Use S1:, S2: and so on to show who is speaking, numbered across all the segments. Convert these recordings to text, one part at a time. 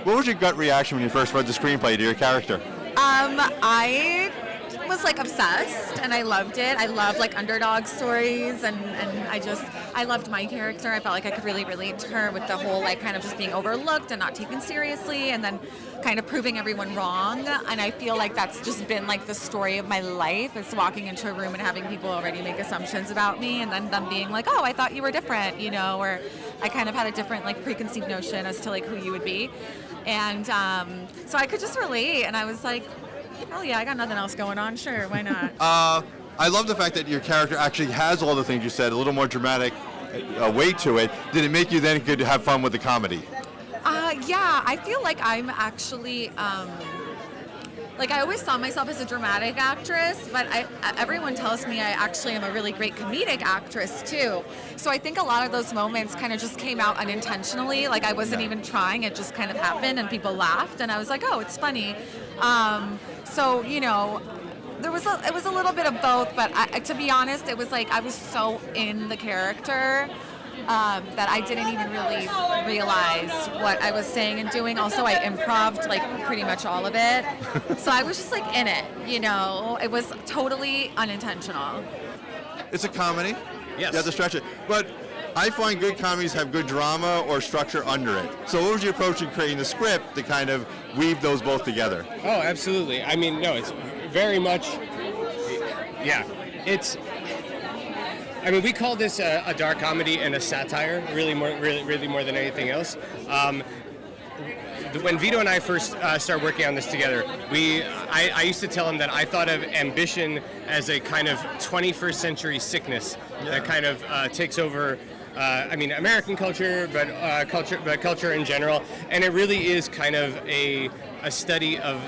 S1: What was your gut reaction when you first read the screenplay to your character?
S2: I was like obsessed and I loved it. I love like underdog stories and I loved my character. I felt like I could really relate to her with the whole like kind of just being overlooked and not taken seriously and then kind of proving everyone wrong. And I feel like that's just been like the story of my life. It's walking into a room and having people already make assumptions about me and then them being like, oh, I thought you were different, you know, or I kind of had a different like preconceived notion as to like who you would be. And so I could just relate and I was like, oh yeah, I got nothing else going on. Sure, why not?
S1: I love the fact that your character actually has all the things you said, a little more dramatic weight to it. Did it make you then good to have fun with the comedy?
S2: Yeah, I feel like I'm actually, like I always saw myself as a dramatic actress, but everyone tells me I actually am a really great comedic actress too. So I think a lot of those moments kind of just came out unintentionally. Like I wasn't even trying, it just kind of happened and people laughed and I was like, oh, it's funny. So, you know, it was a little bit of both, but to be honest, it was like I was so in the character that I didn't even really realize what I was saying and doing. Also, I improv'd like pretty much all of it. So I was just like in it, you know. It was totally unintentional.
S1: It's a comedy.
S3: Yes.
S1: You have to stretch it. But I find good comedies have good drama or structure under it. So what was your approach in creating the script to kind of weave those both together?
S3: Oh, absolutely. I mean, no, it's very much, yeah, it's, I mean, we call this a dark comedy and a satire, really more than anything else. When Vito and I first started working on this together, I used to tell him that I thought of ambition as a kind of 21st century sickness that kind of takes over. I mean, American culture, but culture in general, and it really is kind of a study of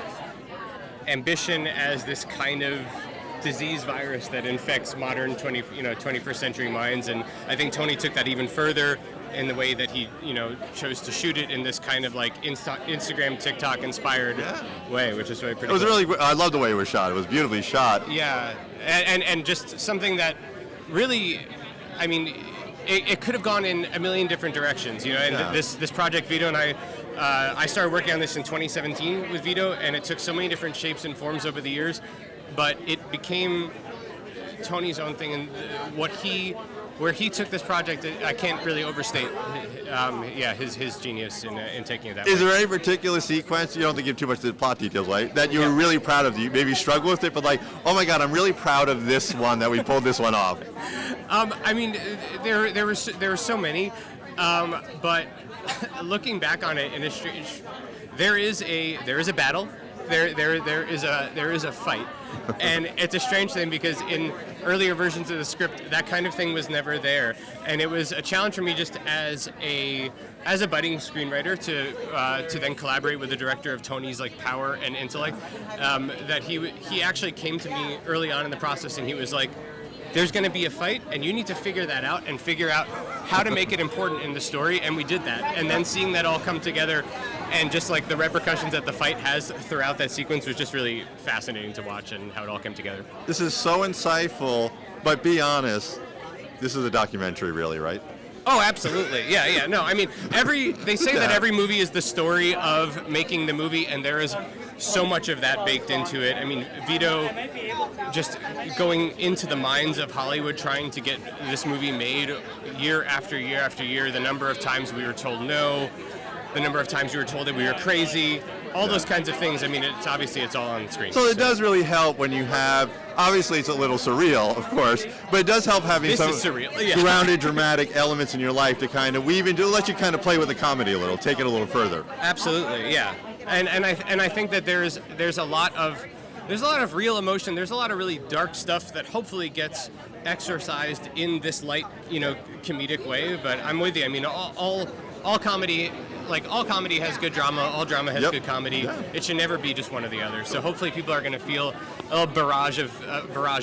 S3: ambition as this kind of disease virus that infects modern 21st century minds. And I think Tony took that even further in the way that he, chose to shoot it in this kind of like Instagram, TikTok inspired way, which is really pretty.
S1: It was really. I love the way it was shot. It was beautifully shot.
S3: Yeah, and just something that really, I mean, it could have gone in a million different directions, And this project, Vito and I started working on this in 2017 with Vito, and it took so many different shapes and forms over the years. But it became Tony's own thing, and where he took this project, I can't really overstate. His genius in taking it that way.
S1: Is there any particular sequence, you don't have to give too much to the plot details, right? That you were really proud of? You maybe struggle with it, but like, oh my God, I'm really proud of this one that we pulled this one off.
S3: I mean, there were so many, but looking back on it, there is a battle. There is a fight, and it's a strange thing because in earlier versions of the script that kind of thing was never there, and it was a challenge for me just as a budding screenwriter to then collaborate with the director of Tony's like power and intellect. That he actually came to me early on in the process and he was like, there's going to be a fight, and you need to figure that out and figure out how to make it important in the story, and we did that. And then seeing that all come together and just like the repercussions that the fight has throughout that sequence was just really fascinating to watch and how it all came together.
S1: This is so insightful, but be honest, this is a documentary really, right?
S3: Oh, absolutely. Yeah. No, I mean, they say that every movie is the story of making the movie, and there is so much of that baked into it. I mean, Vito just going into the minds of Hollywood, trying to get this movie made year after year after year, the number of times we were told no, the number of times we were told that we were crazy, all those kinds of things. I mean, it's all on the screen.
S1: So it does really help when you have, obviously it's a little surreal, of course, but it does help having some grounded, dramatic elements in your life to kind of weave into, let you kind of play with the comedy a little, take it a little further.
S3: Absolutely, yeah. And I think that there's a lot of real emotion. There's a lot of really dark stuff that hopefully gets exercised in this light, comedic way. But I'm with you. I mean, all comedy. Like, all comedy has good drama, all drama has good comedy. Yeah. It should never be just one or the other. So hopefully people are going to feel a barrage of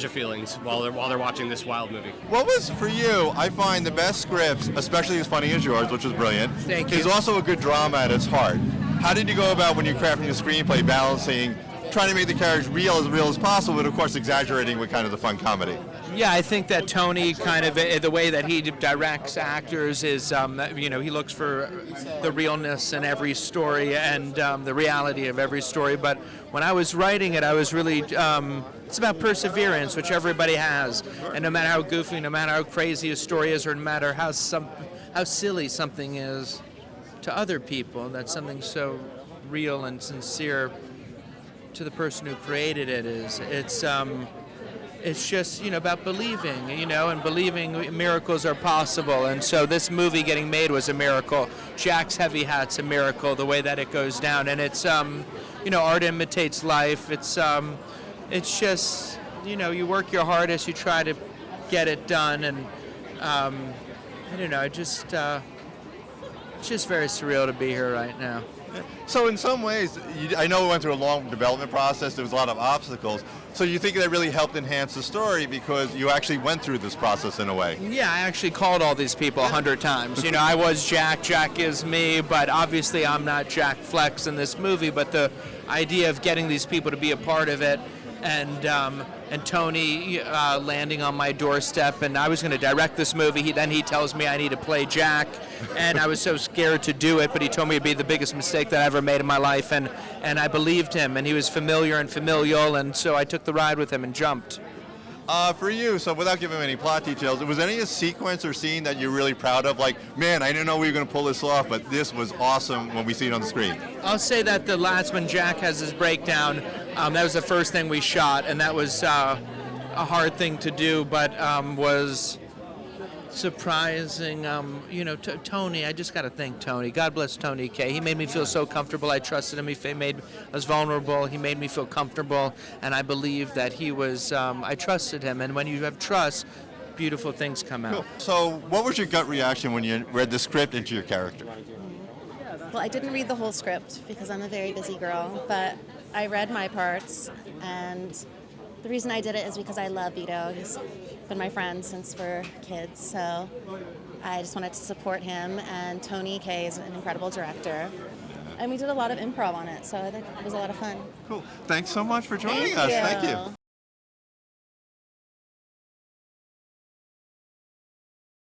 S3: feelings while they're watching this wild movie.
S1: What was, for you, I find the best scripts, especially as funny as yours, which was brilliant,
S3: Thank you.
S1: is also a good drama at its heart. How did you go about, when you're crafting a screenplay, balancing trying to make the characters real as possible, but of course exaggerating with kind of the fun comedy.
S4: Yeah, I think that Tony kind of, the way that he directs actors is, you know, he looks for the realness in every story and the reality of every story. But when I was writing it, I was really, it's about perseverance, which everybody has. And no matter how goofy, no matter how crazy a story is, or no matter how silly something is to other people, that something so real and sincere to the person who created it is. It's just, you know, about believing, you know, and believing miracles are possible. And so this movie getting made was a miracle. Jack's Heavy Hat's a miracle, the way that it goes down. And it's, you know, art imitates life. It's just, you know, you work your hardest, you try to get it done. And, I don't know, it's just very surreal to be here right now.
S1: So in some ways, I know we went through a long development process. There was a lot of obstacles. So you think that really helped enhance the story because you actually went through this process in a way?
S4: Yeah, I actually called all these people 100 times. You know, I was Jack, Jack is me, but obviously I'm not Jack Flex in this movie. But the idea of getting these people to be a part of it, and Tony landing on my doorstep, and I was going to direct this movie. Then he tells me I need to play Jack, and I was so scared to do it, but he told me it'd be the biggest mistake that I ever made in my life, and I believed him, and he was familiar and familial, and so I took the ride with him and jumped.
S1: For you, so without giving any plot details, was any a sequence or scene that you're really proud of? Like, man, I didn't know we were going to pull this off, but this was awesome when we see it on the screen.
S4: I'll say that the last when Jack has his breakdown, that was the first thing we shot, and that was a hard thing to do, but was surprising. You know, Tony, I just got to thank Tony. God bless Tony K. He made me feel so comfortable. I trusted him. He made us vulnerable. He made me feel comfortable, and I believed that he was, I trusted him. And when you have trust, beautiful things come out.
S1: Cool. So what was your gut reaction when you read the script into your character?
S5: Well, I didn't read the whole script because I'm a very busy girl, but I read my parts, and the reason I did it is because I love Vito. He's been my friend since we're kids, so I just wanted to support him, and Tony K is an incredible director. And we did a lot of improv on it, so I think it was a lot of fun.
S1: Cool. Thanks so much for joining us. Thank you.